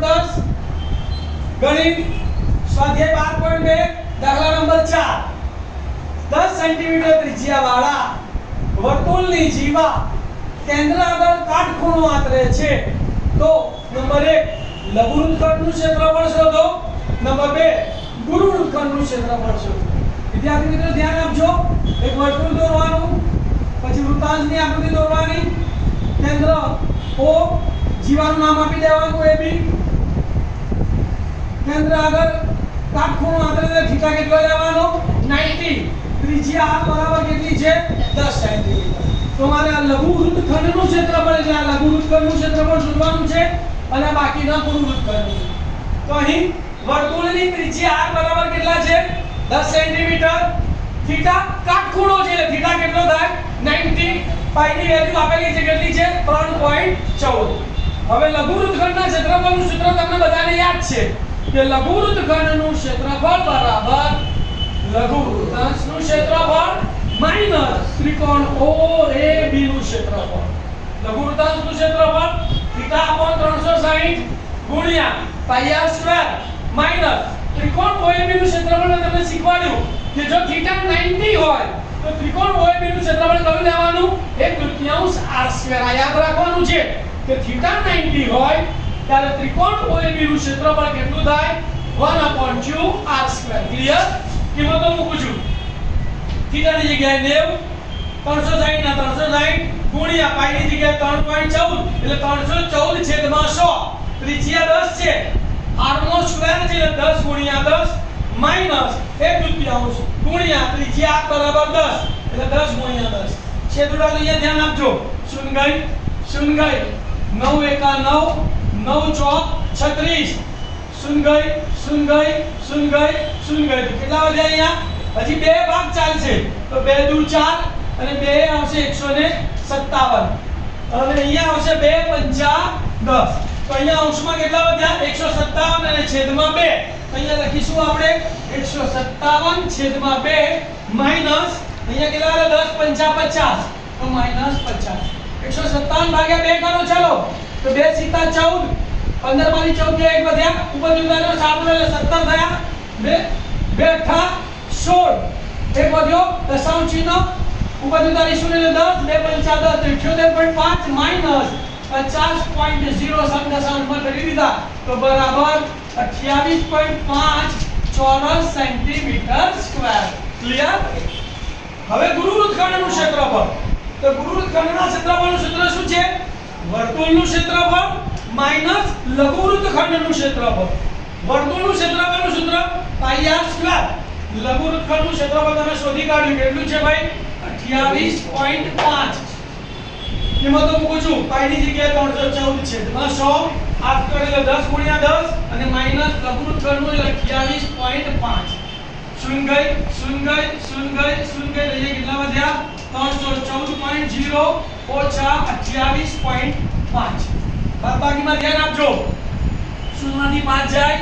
10 ગણિત સ્વાધ્યાય 12.2 દાખલા નંબર 4 10 સેન્ટીમીટર ત્રિજ્યાવાળા વર્તુળની જીવા કેન્દ્ર આગળ કાટખૂણો આંતરે છે તો નંબર 1 લઘુવૃત્તખંડનું ક્ષેત્રફળ શોધો, નંબર 2 ગુરુવૃત્તખંડનું ક્ષેત્રફળ શોધો। વિદ્યાર્થી મિત્રો ધ્યાન આપજો, એક વર્તુળ દોરવાનું, પછી વૃત્તાંશની આકૃતિ દોરવાની, કેન્દ્ર O, જીવાનું નામ આપી દેવાનું AB, કેન્દ્ર આગળ કાટખૂણો આંતરે થીટા કેટલો લેવાનો 90, ત્રિજ્યા R બરાબર કેટલી છે 10 સેન્ટીમીટર। તો મારે આ લઘુવૃત્તખંડનું ક્ષેત્રફળ એટલે આ લઘુવૃત્તખંડનું ક્ષેત્રફળ શોધવાનું છે અને બાકીના ગુરુવૃત્તખંડનું। તો અહીં વર્તુળની ત્રિજ્યા R બરાબર કેટલા છે 10 સેન્ટીમીટર, થીટા કાટખૂણો છે એટલે થીટા કેટલો થાય 90, પાઈ ની વેલ્યુ આપેલી છે કેટલી છે 3.14। હવે લઘુવૃત્તખંડના ક્ષેત્રફળનું સૂત્ર તમને બધાને યાદ છે કે લઘુવૃત્તખંડનું ક્ષેત્રફળ બરાબર લઘુવૃત્તાંશનું ક્ષેત્રફળ માઈનસ ત્રિકોણ OAB નું ક્ષેત્રફળ। લઘુવૃત્તાંશનું ક્ષેત્રફળ θ/360 ગુણ્યા પાઈ r સ્ક્વેર માઈનસ ત્રિકોણ OAB નું ક્ષેત્રફળ મેં તમને શીખવાડ્યું કે જો θ 90 હોય તો ત્રિકોણ OAB નું ક્ષેત્રફળ કયું લેવાનું 1/2 r સ્ક્વેર। આ યાદ રાખવાનું છે કે θ 90 હોય ત્યારે ત્રિકોણ OAB નું ક્ષેત્રફળ કેટલું થાય 1/2 r સ્ક્વેર। ક્લિયર? કિંમતો મૂકું છું, θ ની જગ્યાએ 90, 360 ના 360 ગુણ્યા પાઈ ની જગ્યાએ 3.14 એટલે 314/100, ત્રિજ્યા 10 છે, r નો સ્ક્વેર છે એટલે 10 ગુણ્યા 10 માઈનસ 1/2 ગુણ્યા ત્રિજ્યા બરાબર 10 એટલે 10 ગુણ્યા 10। છેદુડા અહીંયા ધ્યાન આપજો, શૂન્ય ગઈ 9 એકા 9, 9 ચોક 36, શૂન્ય ગઈ કેટલા વધ્યા અહીંયા હજી બે ભાગ ચાલશે તો 2 દૂર 4 અને 2 આવશે 157 અને અહીંયા આવશે 2 પંચા 10 તો અહીંયા અંશમાં કેટલા વધ્યા 157 અને છેદમાં 2 અહીંયા લખીશું આપણે 157/2 માઈનસ અહીંયા કેટલા આવે 10 પંચા 50 તો માઈનસ 50। 157 ભાગ્યા 2 કરો ચાલો તો 2 સીતા 14, 15 માંથી 14 એક વધ્યા, ઉપર જુદાનો 7 એટલે 17 થયા, 2 અઠ્ઠા 16 એક વધ્યો દશાંશ ચિહ્ન ઉપર જુદાની 0 એટલે 10, 2 પંચા 10 78.5 માઈનસ 50.0 દશાંશમાં કરી દીધા તો બરાબર 28.5 ચોરસ સેન્ટીમીટર સ્ક્વેર। ક્લિયર? હવે ગુરુવૃત્તખંડનું ક્ષેત્રફળ, તો ગુરુવૃત્તખંડના ક્ષેત્રફળનું સૂત્ર શું છે વર્તુળનું ક્ષેત્રફળ માઈનસ લઘુવૃત્તખંડનું ક્ષેત્રફળ। વર્તુળનું ક્ષેત્રફળનું સૂત્ર પાઈ r સ્ક્વેર, લઘુવૃત્તખંડનું ક્ષેત્રફળ તમે શોધી કાઢ્યું કેટલું છે ભાઈ 28.5। કિંમતો મૂકું છું, પાઈ ની જગ્યાએ 314/100, r સ્ક્વેર એટલે 10 ગુણ્યા 10 અને માઈનસ લઘુવૃત્તખંડનું એટલે 28.5। શૂન્ય ગઈ લઈએ કેટલા વધ્યા 314.0 ઓછા 28.5। બાદબાકીમાં ધ્યાન આપજો, શૂન્યમાંથી 5 જાય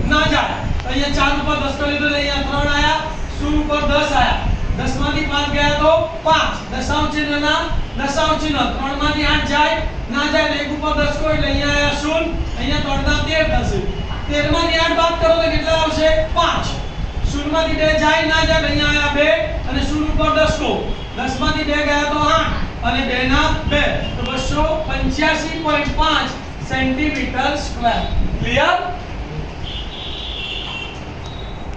ના જાય તો અહીંયા 4 ઉપર 10 કરી લીધો એટલે અહીંયા 3 આયા, 0 ઉપર 10 આયા, 10 માંથી 5 ગયા તો 5, દશાંશ ચિહ્ન ના દશાંશ ચિહ્ન, 3 માંથી 8 જાય ના જાય એટલે 1 ઉપર 10 કોઈ એટલે અહીંયા આયા 0, અહીંયા 3 ના 13 થશે, 13 માંથી 8 બાદ કરો તો કેટલા આવશે 5, 0 માંથી 2 જાય ના જાય અહીંયા આયા 2 અને 0 ઉપર 10 કો, 10 માંથી 2 ગયા તો 8 અને 2 ના 2 તો 285.5 સેન્ટીમીટર સ્ક્વેર। ક્લિયર?